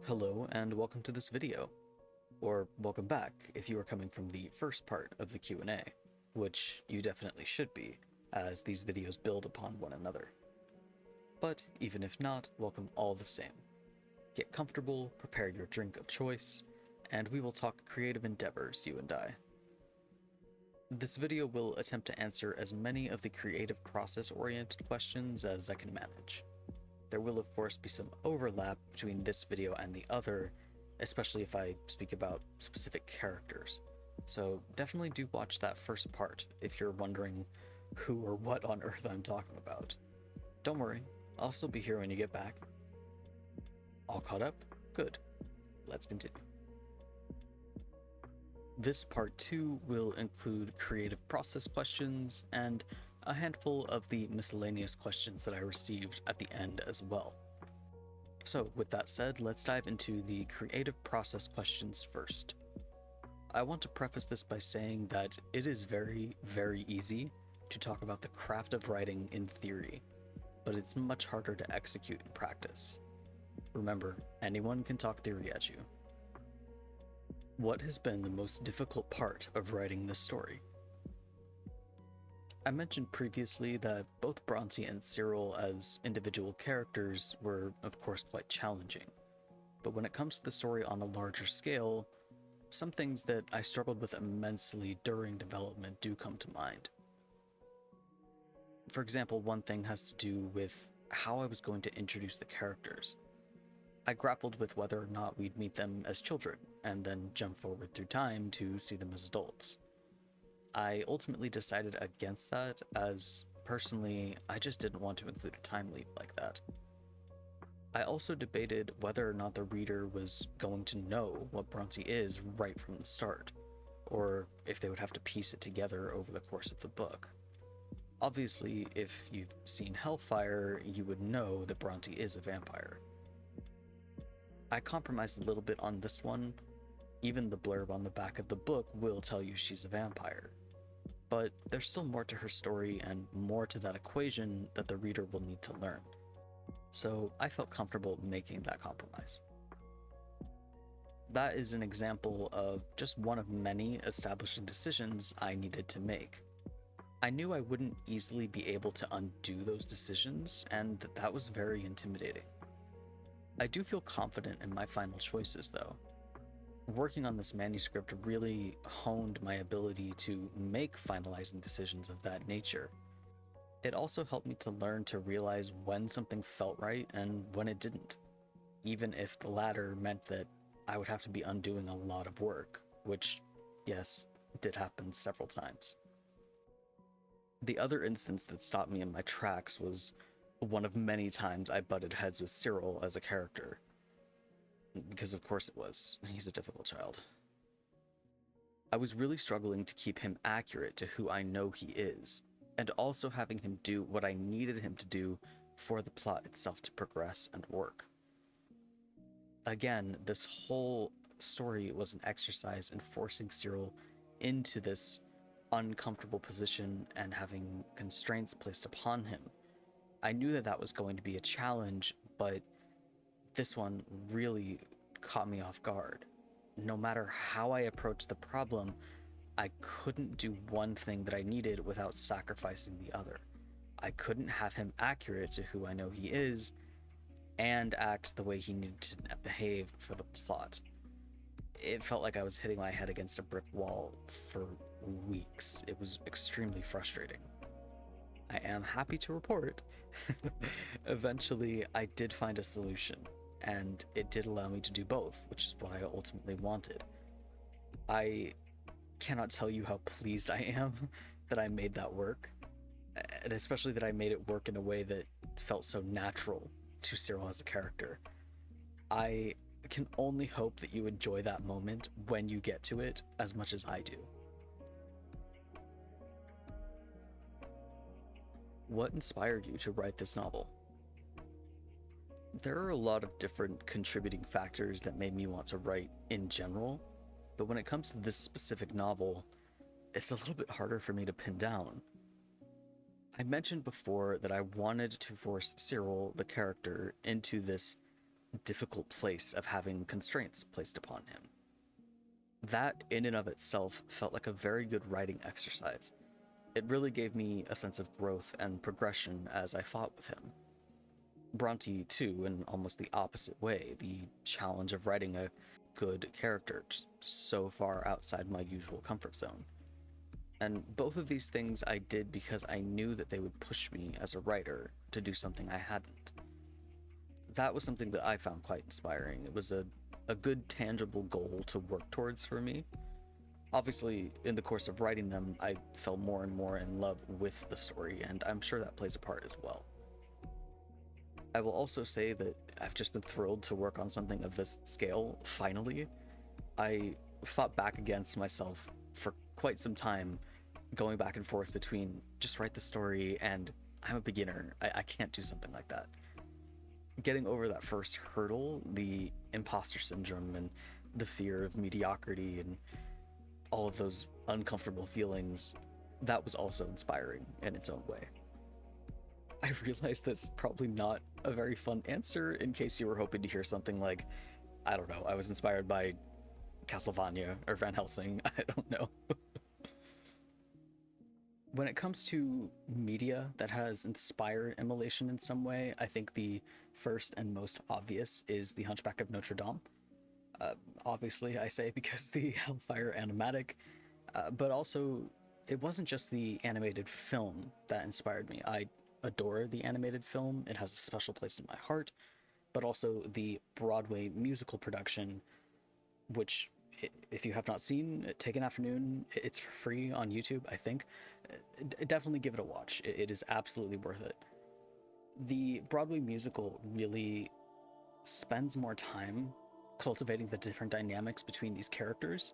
Hello and welcome to this video, or welcome back if you are coming from the first part of the Q&A, which you definitely should be, as these videos build upon one another. But even if not, welcome all the same. Get comfortable, prepare your drink of choice, and we will talk creative endeavors, you and I. This video will attempt to answer as many of the creative process-oriented questions as I can manage. There will of course be some overlap between this video and the other, especially if I speak about specific characters. So definitely do watch that first part if you're wondering who or what on earth I'm talking about. Don't worry, I'll still be here when you get back. All caught up? Good. Let's continue. This part 2 will include creative process questions and a handful of the miscellaneous questions that I received at the end as well. So with that said, let's dive into the creative process questions first. I want to preface this by saying that it is very, very easy to talk about the craft of writing in theory, but it's much harder to execute in practice. Remember, anyone can talk theory at you. What has been the most difficult part of writing this story? I mentioned previously that both Bronte and Cyril as individual characters were of course quite challenging, but when it comes to the story on a larger scale, some things that I struggled with immensely during development do come to mind. For example, one thing has to do with how I was going to introduce the characters. I grappled with whether or not we'd meet them as children, and then jump forward through time to see them as adults. I ultimately decided against that, as personally, I just didn't want to include a time leap like that. I also debated whether or not the reader was going to know what Bronte is right from the start, or if they would have to piece it together over the course of the book. Obviously, if you've seen Hellfire, you would know that Bronte is a vampire. I compromised a little bit on this one. Even the blurb on the back of the book will tell you she's a vampire. But there's still more to her story and more to that equation that the reader will need to learn. So I felt comfortable making that compromise. That is an example of just one of many establishing decisions I needed to make. I knew I wouldn't easily be able to undo those decisions, and that was very intimidating. I do feel confident in my final choices though. Working on this manuscript really honed my ability to make finalizing decisions of that nature. It also helped me to learn to realize when something felt right and when it didn't, even if the latter meant that I would have to be undoing a lot of work, which, yes, did happen several times. The other instance that stopped me in my tracks was one of many times I butted heads with Cyril as a character. Because of course it was. He's a difficult child. I was really struggling to keep him accurate to who I know he is, and also having him do what I needed him to do for the plot itself to progress and work. Again, this whole story was an exercise in forcing Cyril into this uncomfortable position and having constraints placed upon him. I knew that that was going to be a challenge, but this one really caught me off guard. No matter how I approached the problem, I couldn't do one thing that I needed without sacrificing the other. I couldn't have him accurate to who I know he is and act the way he needed to behave for the plot. It felt like I was hitting my head against a brick wall for weeks. It was extremely frustrating. I am happy to report, eventually I did find a solution, and it did allow me to do both, which is what I ultimately wanted. I cannot tell you how pleased I am that I made that work, and especially that I made it work in a way that felt so natural to Cyril as a character. I can only hope that you enjoy that moment when you get to it as much as I do. What inspired you to write this novel? There are a lot of different contributing factors that made me want to write in general, but when it comes to this specific novel, it's a little bit harder for me to pin down. I mentioned before that I wanted to force Cyril, the character, into this difficult place of having constraints placed upon him. That, in and of itself, felt like a very good writing exercise. It really gave me a sense of growth and progression as I fought with him. Bronte, too, in almost the opposite way, the challenge of writing a good character just so far outside my usual comfort zone. And both of these things I did because I knew that they would push me as a writer to do something I hadn't. That was something that I found quite inspiring. It was a good, tangible goal to work towards for me. Obviously, in the course of writing them, I fell more and more in love with the story, and I'm sure that plays a part as well. I will also say that I've just been thrilled to work on something of this scale, finally. I fought back against myself for quite some time, going back and forth between just write the story and I'm a beginner, I can't do something like that. Getting over that first hurdle, the imposter syndrome and the fear of mediocrity and all of those uncomfortable feelings, that was also inspiring in its own way. I realize that's probably not a very fun answer in case you were hoping to hear something like, I don't know, I was inspired by Castlevania or Van Helsing, I don't know. When it comes to media that has inspired immolation in some way, I think the first and most obvious is The Hunchback of Notre Dame. Obviously, I say because the Hellfire animatic, but also it wasn't just the animated film that inspired me. I adore the animated film, it has a special place in my heart, but also the Broadway musical production, which, if you have not seen, take an afternoon, it's free on YouTube, I think. Definitely give it a watch. It is absolutely worth it. The Broadway musical really spends more time cultivating the different dynamics between these characters,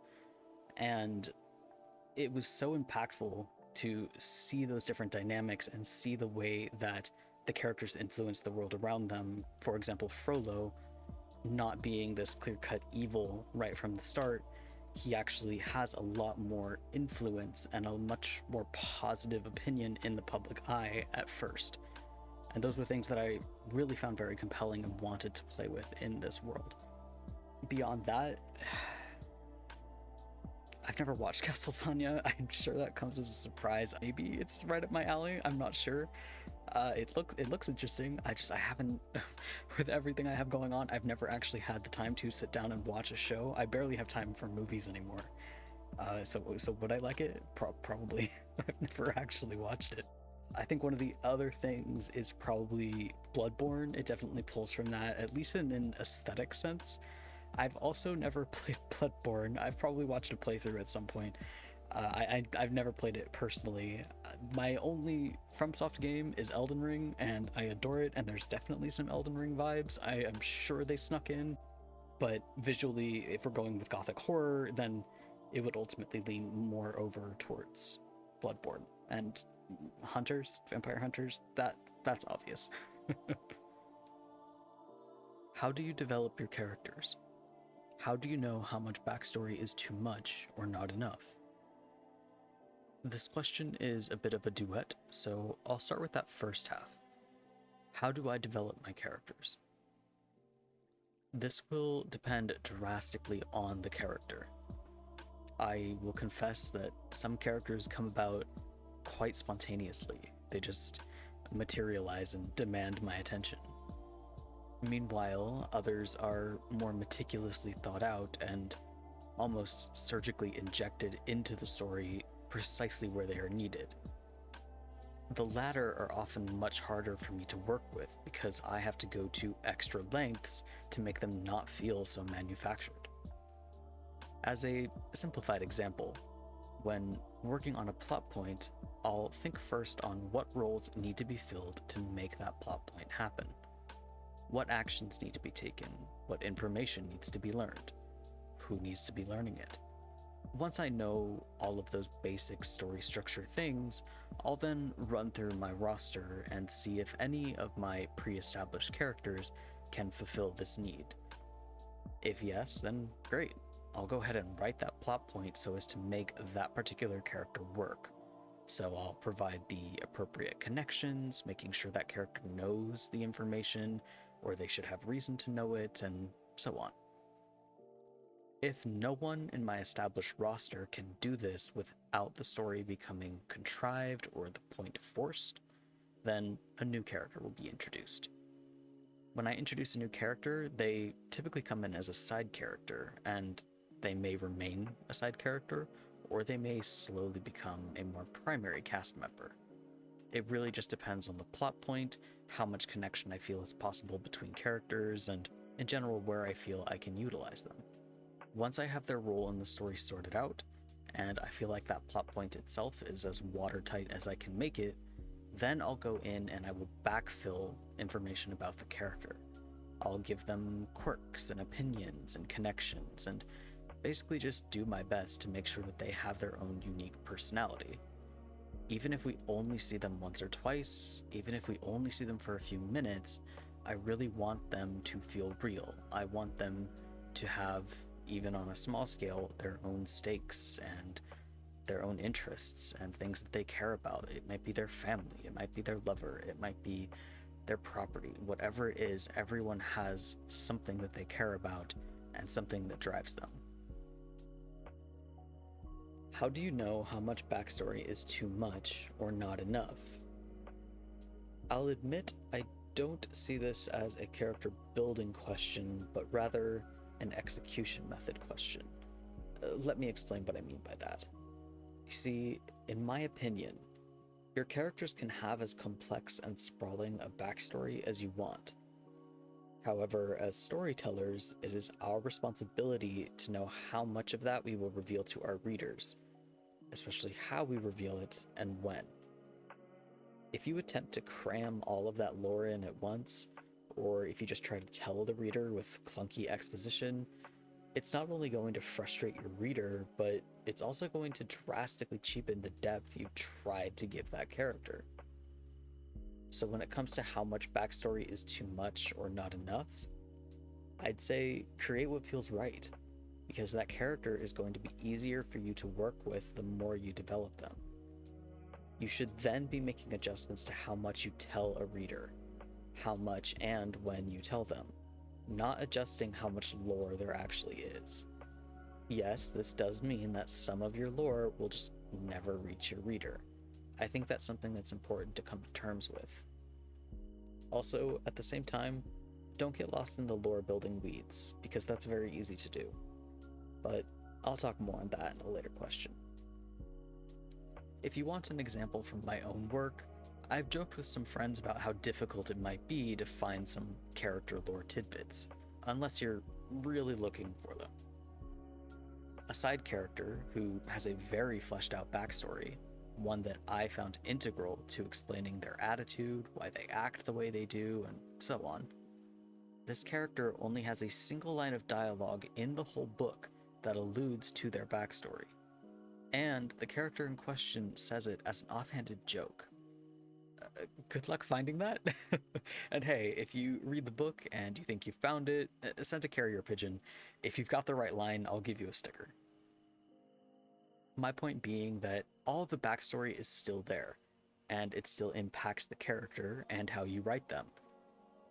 and it was so impactful to see those different dynamics and see the way that the characters influence the world around them. For example, Frollo not being this clear-cut evil right from the start, he actually has a lot more influence and a much more positive opinion in the public eye at first. And those were things that I really found very compelling and wanted to play with in this world. Beyond that, I've never watched Castlevania. I'm sure that comes as a surprise. Maybe it's right up my alley, I'm not sure. It looks interesting. I haven't, with everything I have going on, I've never actually had the time to sit down and watch a show. I barely have time for movies anymore. So would I like it? Probably. I've never actually watched it. I think one of the other things is probably Bloodborne. It definitely pulls from that, at least in an aesthetic sense. I've also never played Bloodborne. I've probably watched a playthrough at some point. I've never played it personally. My only FromSoft game is Elden Ring, and I adore it, and there's definitely some Elden Ring vibes. I am sure they snuck in, but visually, if we're going with gothic horror, then it would ultimately lean more over towards Bloodborne. And Hunters, Vampire Hunters, that's obvious. How do you develop your characters? How do you know how much backstory is too much or not enough? This question is a bit of a duet, so I'll start with that first half. How do I develop my characters? This will depend drastically on the character. I will confess that some characters come about quite spontaneously. They just materialize and demand my attention. Meanwhile, others are more meticulously thought out and almost surgically injected into the story precisely where they are needed. The latter are often much harder for me to work with because I have to go to extra lengths to make them not feel so manufactured. As a simplified example, when working on a plot point, I'll think first on what roles need to be filled to make that plot point happen. What actions need to be taken, what information needs to be learned, who needs to be learning it. Once I know all of those basic story structure things, I'll then run through my roster and see if any of my pre-established characters can fulfill this need. If yes, then great. I'll go ahead and write that plot point so as to make that particular character work. So I'll provide the appropriate connections, making sure that character knows the information, or they should have reason to know it, and so on. If no one in my established roster can do this without the story becoming contrived or the point forced, then a new character will be introduced. When I introduce a new character, they typically come in as a side character, and they may remain a side character, or they may slowly become a more primary cast member. It really just depends on the plot point, how much connection I feel is possible between characters, and in general where I feel I can utilize them. Once I have their role in the story sorted out, and I feel like that plot point itself is as watertight as I can make it, then I'll go in and I will backfill information about the character. I'll give them quirks and opinions and connections, and basically just do my best to make sure that they have their own unique personality. Even if we only see them once or twice, even if we only see them for a few minutes, I really want them to feel real. I want them to have, even on a small scale, their own stakes and their own interests and things that they care about. It might be their family, it might be their lover, it might be their property. Whatever it is, everyone has something that they care about and something that drives them. How do you know how much backstory is too much or not enough? I'll admit I don't see this as a character building question, but rather an execution method question. Let me explain what I mean by that. You see, in my opinion, your characters can have as complex and sprawling a backstory as you want. However, as storytellers, it is our responsibility to know how much of that we will reveal to our readers, especially how we reveal it and when. If you attempt to cram all of that lore in at once, or if you just try to tell the reader with clunky exposition, it's not only going to frustrate your reader, but it's also going to drastically cheapen the depth you tried to give that character. So when it comes to how much backstory is too much or not enough, I'd say create what feels right, because that character is going to be easier for you to work with the more you develop them. You should then be making adjustments to how much you tell a reader, how much and when you tell them, not adjusting how much lore there actually is. Yes, this does mean that some of your lore will just never reach your reader. I think that's something that's important to come to terms with. Also, at the same time, don't get lost in the lore building weeds, because that's very easy to do. But I'll talk more on that in a later question. If you want an example from my own work, I've joked with some friends about how difficult it might be to find some character lore tidbits, unless you're really looking for them. A side character who has a very fleshed out backstory, one that I found integral to explaining their attitude, why they act the way they do, and so on. This character only has a single line of dialogue in the whole book that alludes to their backstory. And the character in question says it as an offhanded joke. Good luck finding that. And hey, if you read the book and you think you found it, send a carrier pigeon. If you've got the right line, I'll give you a sticker. My point being that all of the backstory is still there, and it still impacts the character and how you write them.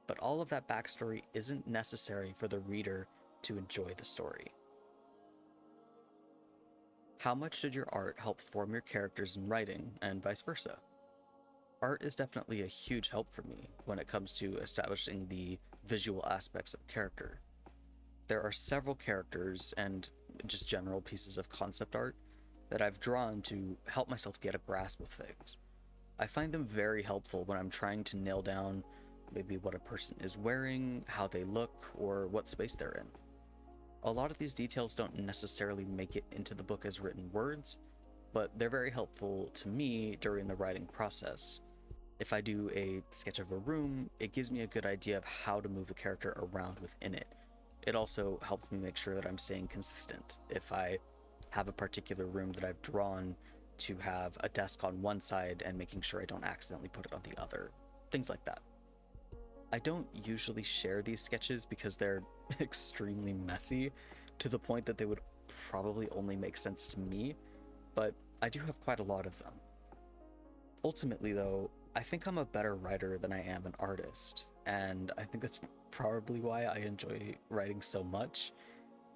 But all of that backstory isn't necessary for the reader to enjoy the story. How much did your art help form your characters in writing, and vice versa? Art is definitely a huge help for me when it comes to establishing the visual aspects of a character. There are several characters and just general pieces of concept art that I've drawn to help myself get a grasp of things. I find them very helpful when I'm trying to nail down maybe what a person is wearing, how they look, or what space they're in. A lot of these details don't necessarily make it into the book as written words, but they're very helpful to me during the writing process. If I do a sketch of a room, it gives me a good idea of how to move the character around within it. It also helps me make sure that I'm staying consistent. If I have a particular room that I've drawn to have a desk on one side and making sure I don't accidentally put it on the other, things like that. I don't usually share these sketches because they're extremely messy, to the point that they would probably only make sense to me, but I do have quite a lot of them. Ultimately though, I think I'm a better writer than I am an artist, and I think that's probably why I enjoy writing so much.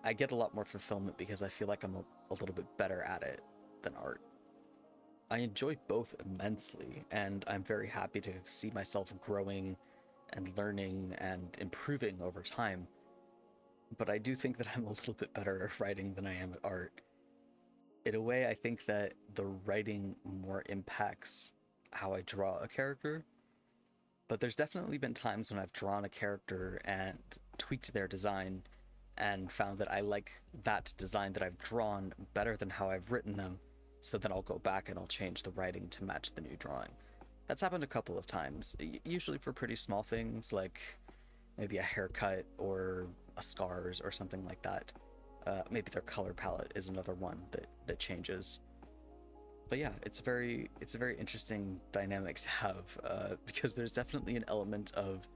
I get a lot more fulfillment because I feel like I'm a little bit better at it than art. I enjoy both immensely, and I'm very happy to see myself growing and learning and improving over time. But I do think that I'm a little bit better at writing than I am at art. In a way, I think that the writing more impacts how I draw a character, but there's definitely been times when I've drawn a character and tweaked their design and found that I like that design that I've drawn better than how I've written them. So then I'll go back and I'll change the writing to match the new drawing. That's happened a couple of times, usually for pretty small things like maybe a haircut or a scars or something like that. Maybe their color palette is another one that changes. But yeah, it's a very interesting dynamic to have because there's definitely an element of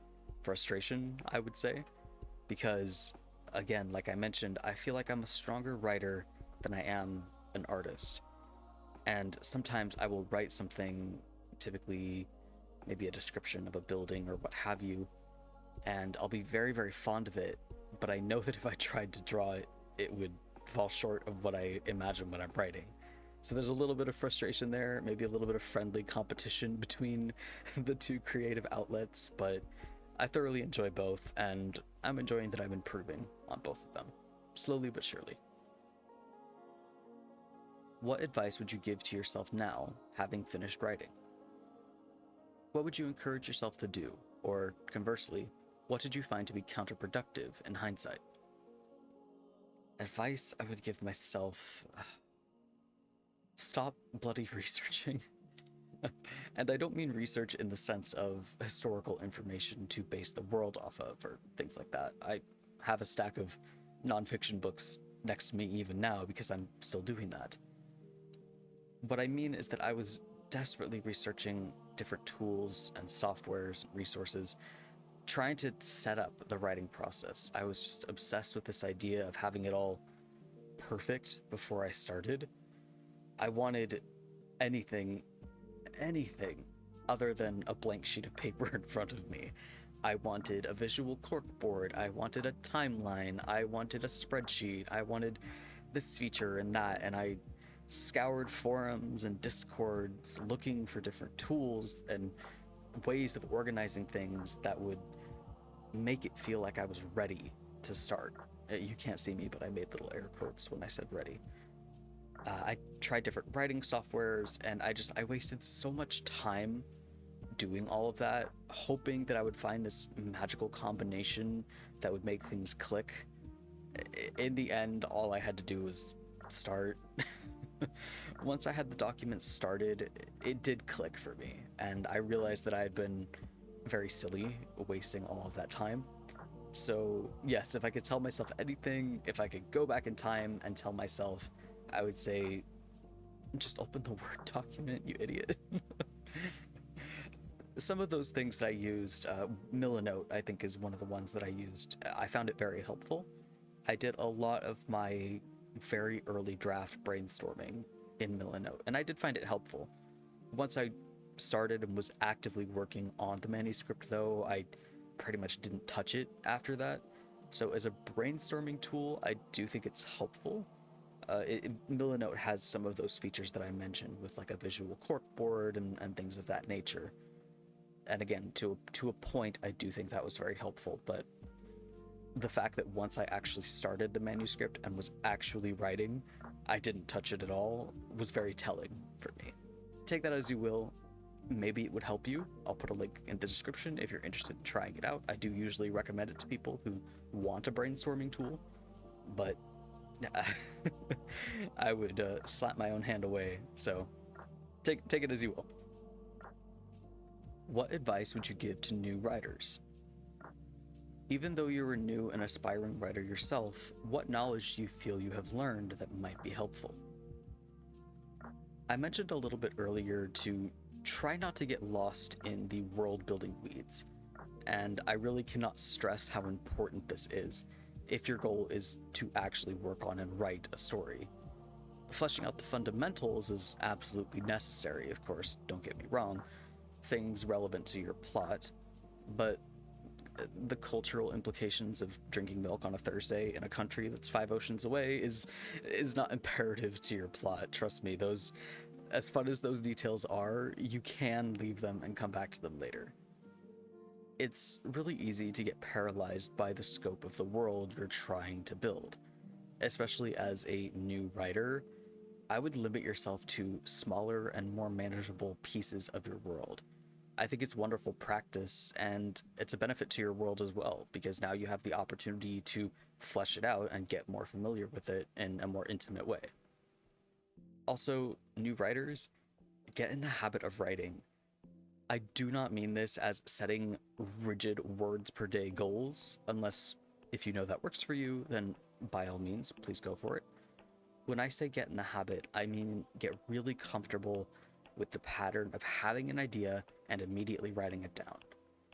frustration, I would say, because again, like I mentioned, I feel like I'm a stronger writer than I am an artist. And sometimes I will write something, typically maybe a description of a building or what have you, and I'll be very, very fond of it, but I know that if I tried to draw it, it would fall short of what I imagine when I'm writing. So there's a little bit of frustration there, maybe a little bit of friendly competition between the two creative outlets, but I thoroughly enjoy both, and I'm enjoying that I'm improving on both of them, slowly but surely. What advice would you give to yourself now, having finished writing? What would you encourage yourself to do? Or conversely, what did you find to be counterproductive in hindsight? Advice I would give myself: stop bloody researching. And I don't mean research in the sense of historical information to base the world off of or things like that. I have a stack of nonfiction books next to me even now because I'm still doing that. What I mean is that I was desperately researching different tools and softwares, resources, trying to set up the writing process. I was just obsessed with this idea of having it all perfect before I started. I wanted anything, anything other than a blank sheet of paper in front of me. I wanted a visual corkboard, I wanted a timeline, I wanted a spreadsheet, I wanted this feature and that, and I scoured forums and discords looking for different tools and ways of organizing things that would make it feel like I was ready to start. You can't see me, but I made little air quotes when I said ready. I tried different writing softwares, and I wasted so much time doing all of that, hoping that I would find this magical combination that would make things click. In the end, all I had to do was start. Once I had the document started, it did click for me, and I realized that I had been very silly wasting all of that time. So yes, if I could tell myself anything, if I could go back in time and tell myself, I would say, just open the Word document, you idiot. Some of those things that I used, Milanote, I think, is one of the ones that I used. I found it very helpful. I did a lot of my very early draft brainstorming in Milanote, and I did find it helpful. Once I started and was actively working on the manuscript, though, I pretty much didn't touch it after that. So as a brainstorming tool, I do think it's helpful. Milanote has some of those features that I mentioned with like a visual corkboard and things of that nature. And again, to a point, I do think that was very helpful, but the fact that once I actually started the manuscript and was actually writing, I didn't touch it at all was very telling for me. Take that as you will. Maybe it would help you. I'll put a link in the description if you're interested in trying it out. I do usually recommend it to people who want a brainstorming tool, but I would slap my own hand away, so take it as you will. What advice would you give to new writers? Even though you're a new and aspiring writer yourself, what knowledge do you feel you have learned that might be helpful? I mentioned a little bit earlier to try not to get lost in the world building weeds, and I really cannot stress how important this is if your goal is to actually work on and write a story. Fleshing out the fundamentals is absolutely necessary, of course, don't get me wrong, things relevant to your plot, but the cultural implications of drinking milk on a Thursday in a country that's 5 oceans away is not imperative to your plot. Trust me, those, as fun as those details are, you can leave them and come back to them later. It's really easy to get paralyzed by the scope of the world you're trying to build. Especially as a new writer, I would limit yourself to smaller and more manageable pieces of your world. I think it's wonderful practice, and it's a benefit to your world as well, because now you have the opportunity to flesh it out and get more familiar with it in a more intimate way. Also, new writers, get in the habit of writing. I do not mean this as setting rigid words per day goals, unless if you know that works for you, then by all means, please go for it. When I say get in the habit, I mean get really comfortable with the pattern of having an idea and immediately writing it down.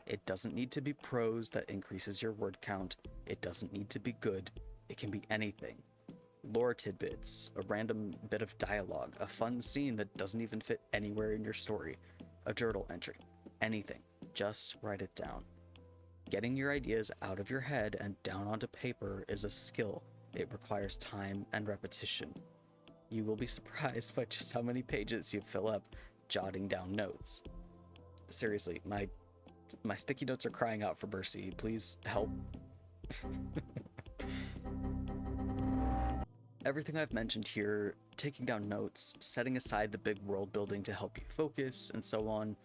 It doesn't need to be prose that increases your word count. It doesn't need to be good. It can be anything. Lore tidbits, a random bit of dialogue, a fun scene that doesn't even fit anywhere in your story, a journal entry, anything. Just write it down. Getting your ideas out of your head and down onto paper is a skill. It requires time and repetition. You will be surprised by just how many pages you fill up jotting down notes. Seriously, my sticky notes are crying out for mercy. Please help. Everything I've mentioned here, taking down notes, setting aside the big world building to help you focus, and so on,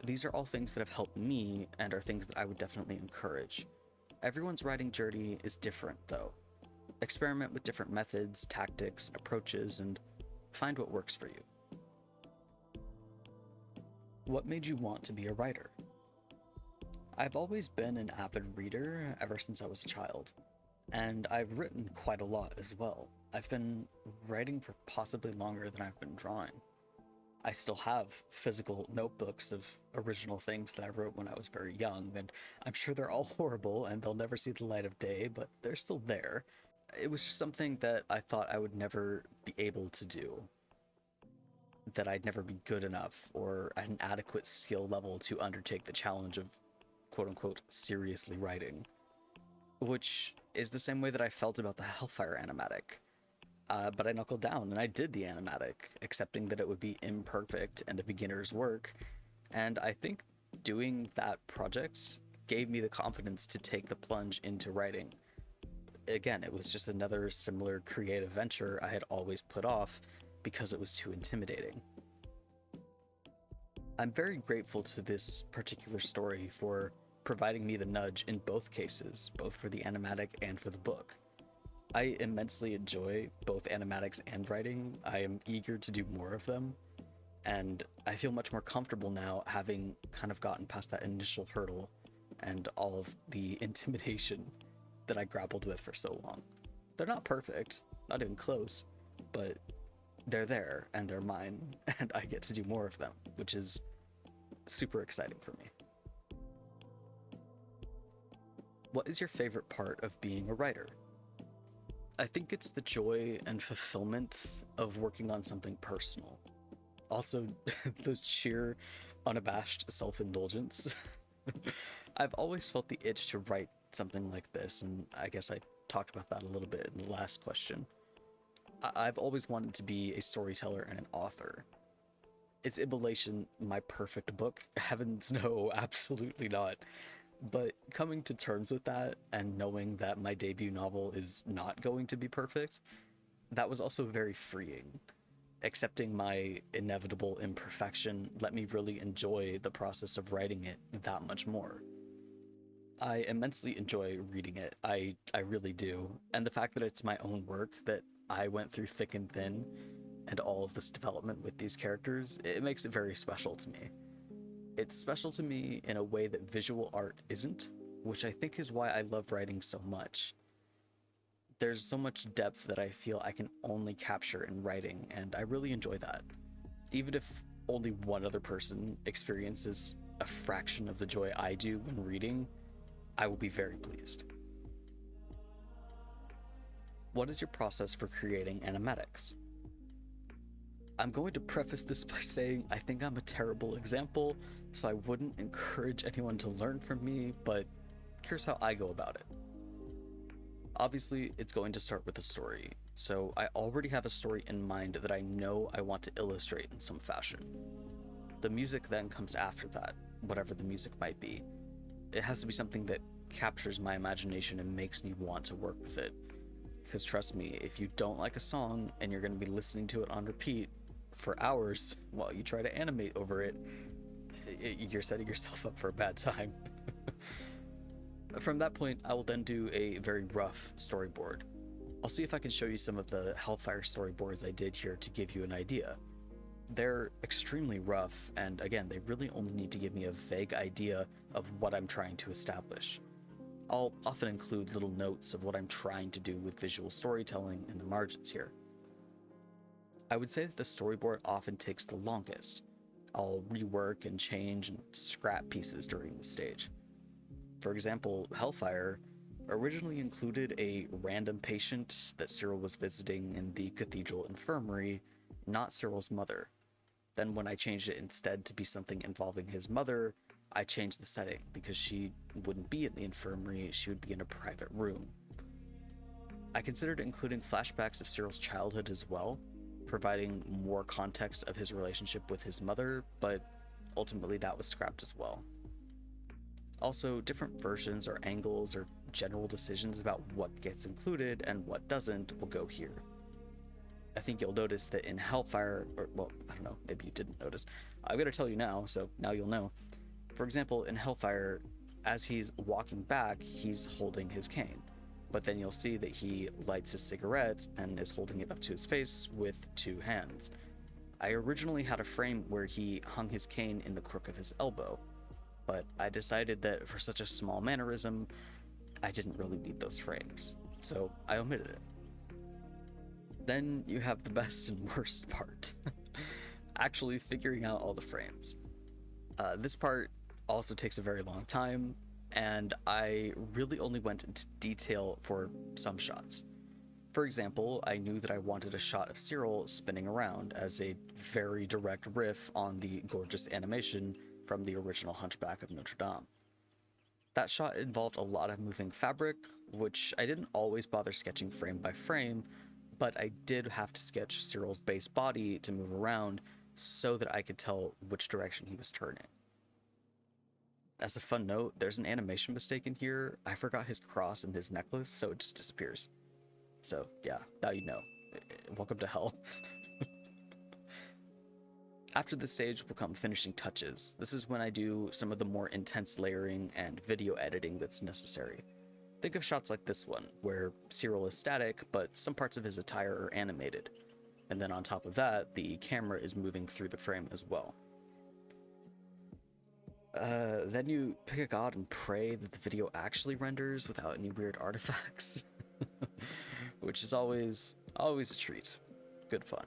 these are all things that have helped me and are things that I would definitely encourage. Everyone's writing journey is different, though. Experiment with different methods, tactics, approaches, and find what works for you. What made you want to be a writer? I've always been an avid reader ever since I was a child, and I've written quite a lot as well. I've been writing for possibly longer than I've been drawing. I still have physical notebooks of original things that I wrote when I was very young, and I'm sure they're all horrible and they'll never see the light of day, but they're still there. It was just something that I thought I would never be able to do, that I'd never be good enough or at an adequate skill level to undertake the challenge of quote-unquote seriously writing, which is the same way that I felt about the Hellfire animatic. But I knuckled down and I did the animatic, accepting that it would be imperfect and a beginner's work, and I think doing that project gave me the confidence to take the plunge into writing. Again, it was just another similar creative venture I had always put off because it was too intimidating. I'm very grateful to this particular story for providing me the nudge in both cases, both for the animatic and for the book. I immensely enjoy both animatics and writing. I am eager to do more of them, and I feel much more comfortable now having kind of gotten past that initial hurdle and all of the intimidation that I grappled with for so long. They're not perfect, not even close, but they're there and they're mine, and I get to do more of them, which is super exciting for me. What is your favorite part of being a writer? I think it's the joy and fulfillment of working on something personal. Also, the sheer, unabashed self-indulgence. I've always felt the itch to write something like this, and I guess I talked about that a little bit in the last question. I've always wanted to be a storyteller and an author. Is Immolation my perfect book? Heavens no, absolutely not. But coming to terms with that and knowing that my debut novel is not going to be perfect, that was also very freeing. Accepting my inevitable imperfection let me really enjoy the process of writing it that much more. I immensely enjoy reading it, I really do, and the fact that it's my own work, that I went through thick and thin, and all of this development with these characters, it makes it very special to me. It's special to me in a way that visual art isn't, which I think is why I love writing so much. There's so much depth that I feel I can only capture in writing, and I really enjoy that. Even if only one other person experiences a fraction of the joy I do when reading, I will be very pleased. What is your process for creating animatics? I'm going to preface this by saying I think I'm a terrible example, so I wouldn't encourage anyone to learn from me, but here's how I go about it. Obviously, it's going to start with a story, so I already have a story in mind that I know I want to illustrate in some fashion. The music then comes after that, whatever the music might be. It has to be something that captures my imagination and makes me want to work with it. Because trust me, if you don't like a song and you're going to be listening to it on repeat for hours while you try to animate over it, you're setting yourself up for a bad time. From that point, I will then do a very rough storyboard. I'll see if I can show you some of the Hellfire storyboards I did here to give you an idea. They're extremely rough, and again, they really only need to give me a vague idea of what I'm trying to establish. I'll often include little notes of what I'm trying to do with visual storytelling in the margins here. I would say that the storyboard often takes the longest. I'll rework and change and scrap pieces during the stage. For example, Hellfire originally included a random patient that Cyril was visiting in the cathedral infirmary, not Cyril's mother. Then when I changed it instead to be something involving his mother, I changed the setting because she wouldn't be in the infirmary, she would be in a private room. I considered including flashbacks of Cyril's childhood as well, providing more context of his relationship with his mother, but ultimately that was scrapped as well. Also, different versions or angles or general decisions about what gets included and what doesn't will go here. I think you'll notice that in Hellfire, or well, I don't know, maybe you didn't notice. I'm going to tell you now, so now you'll know. For example, in Hellfire, as he's walking back, he's holding his cane. But then you'll see that he lights his cigarette and is holding it up to his face with two hands. I originally had a frame where he hung his cane in the crook of his elbow, but I decided that for such a small mannerism, I didn't really need those frames, so I omitted it. Then you have the best and worst part, actually figuring out all the frames. This part also takes a very long time, and I really only went into detail for some shots. For example, I knew that I wanted a shot of Cyril spinning around as a very direct riff on the gorgeous animation from the original Hunchback of Notre Dame. That shot involved a lot of moving fabric, which I didn't always bother sketching frame by frame, but I did have to sketch Cyril's base body to move around so that I could tell which direction he was turning. As a fun note, there's an animation mistake in here. I forgot his cross and his necklace, so it just disappears. So yeah, now you know. Welcome to hell. After this stage will come finishing touches. This is when I do some of the more intense layering and video editing that's necessary. Think of shots like this one, where Cyril is static, but some parts of his attire are animated. And then on top of that, the camera is moving through the frame as well. Then you pick a god and pray that the video actually renders without any weird artifacts. Which is always a treat. Good fun.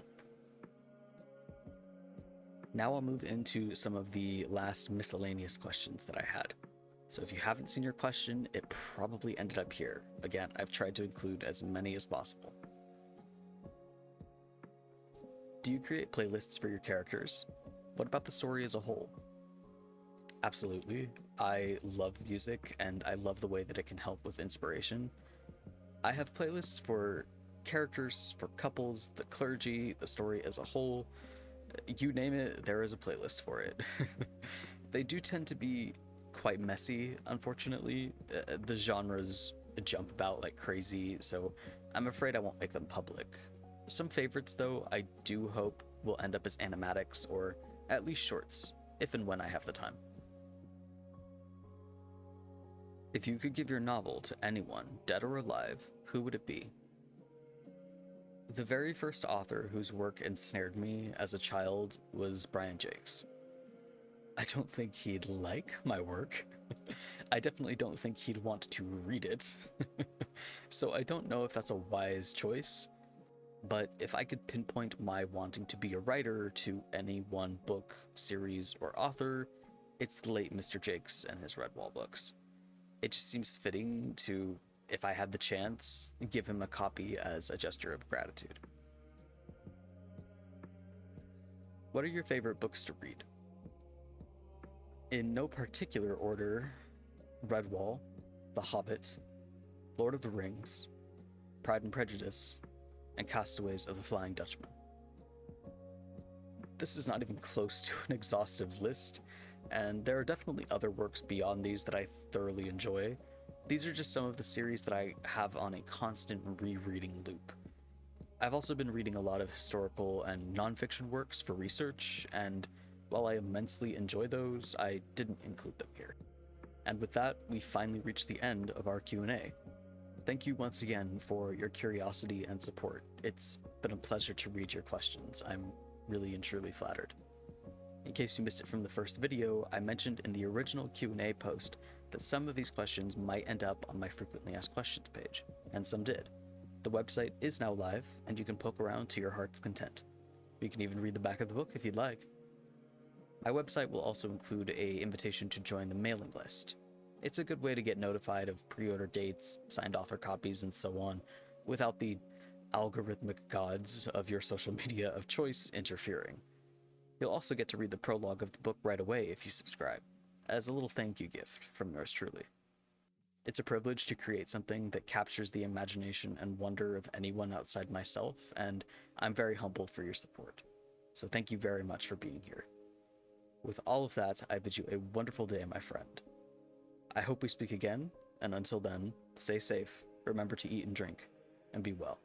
Now I'll move into some of the last miscellaneous questions that I had. So if you haven't seen your question, it probably ended up here. Again, I've tried to include as many as possible. Do you create playlists for your characters? What about the story as a whole? Absolutely. I love music and I love the way that it can help with inspiration. I have playlists for characters, for couples, the clergy, the story as a whole. You name it, there is a playlist for it. They do tend to be quite messy, unfortunately. The genres jump about like crazy, so I'm afraid I won't make them public. Some favorites, though, I do hope will end up as animatics or at least shorts, if and when I have the time. If you could give your novel to anyone, dead or alive, who would it be? The very first author whose work ensnared me as a child was Brian Jakes. I don't think he'd like my work. I definitely don't think he'd want to read it. So I don't know if that's a wise choice, but if I could pinpoint my wanting to be a writer to any one book, series, or author, it's the late Mr. Jakes and his Redwall books. It just seems fitting to, if I had the chance, give him a copy as a gesture of gratitude. What are your favorite books to read? In no particular order, Redwall, The Hobbit, Lord of the Rings, Pride and Prejudice, and Castaways of the Flying Dutchman. This is not even close to an exhaustive list, and there are definitely other works beyond these that I thoroughly enjoy. These are just some of the series that I have on a constant rereading loop. I've also been reading a lot of historical and nonfiction works for research, and while I immensely enjoy those, I didn't include them here. And with that, we finally reached the end of our Q&A. Thank you once again for your curiosity and support. It's been a pleasure to read your questions. I'm really and truly flattered. In case you missed it from the first video, I mentioned in the original Q&A post that some of these questions might end up on my frequently asked questions page, and some did. The website is now live, and you can poke around to your heart's content. You can even read the back of the book if you'd like. My website will also include an invitation to join the mailing list. It's a good way to get notified of pre-order dates, signed author copies, and so on, without the algorithmic gods of your social media of choice interfering. You'll also get to read the prologue of the book right away if you subscribe, as a little thank you gift from yours truly. It's a privilege to create something that captures the imagination and wonder of anyone outside myself, and I'm very humbled for your support. So thank you very much for being here. With all of that, I bid you a wonderful day, my friend. I hope we speak again, and until then, stay safe, remember to eat and drink, and be well.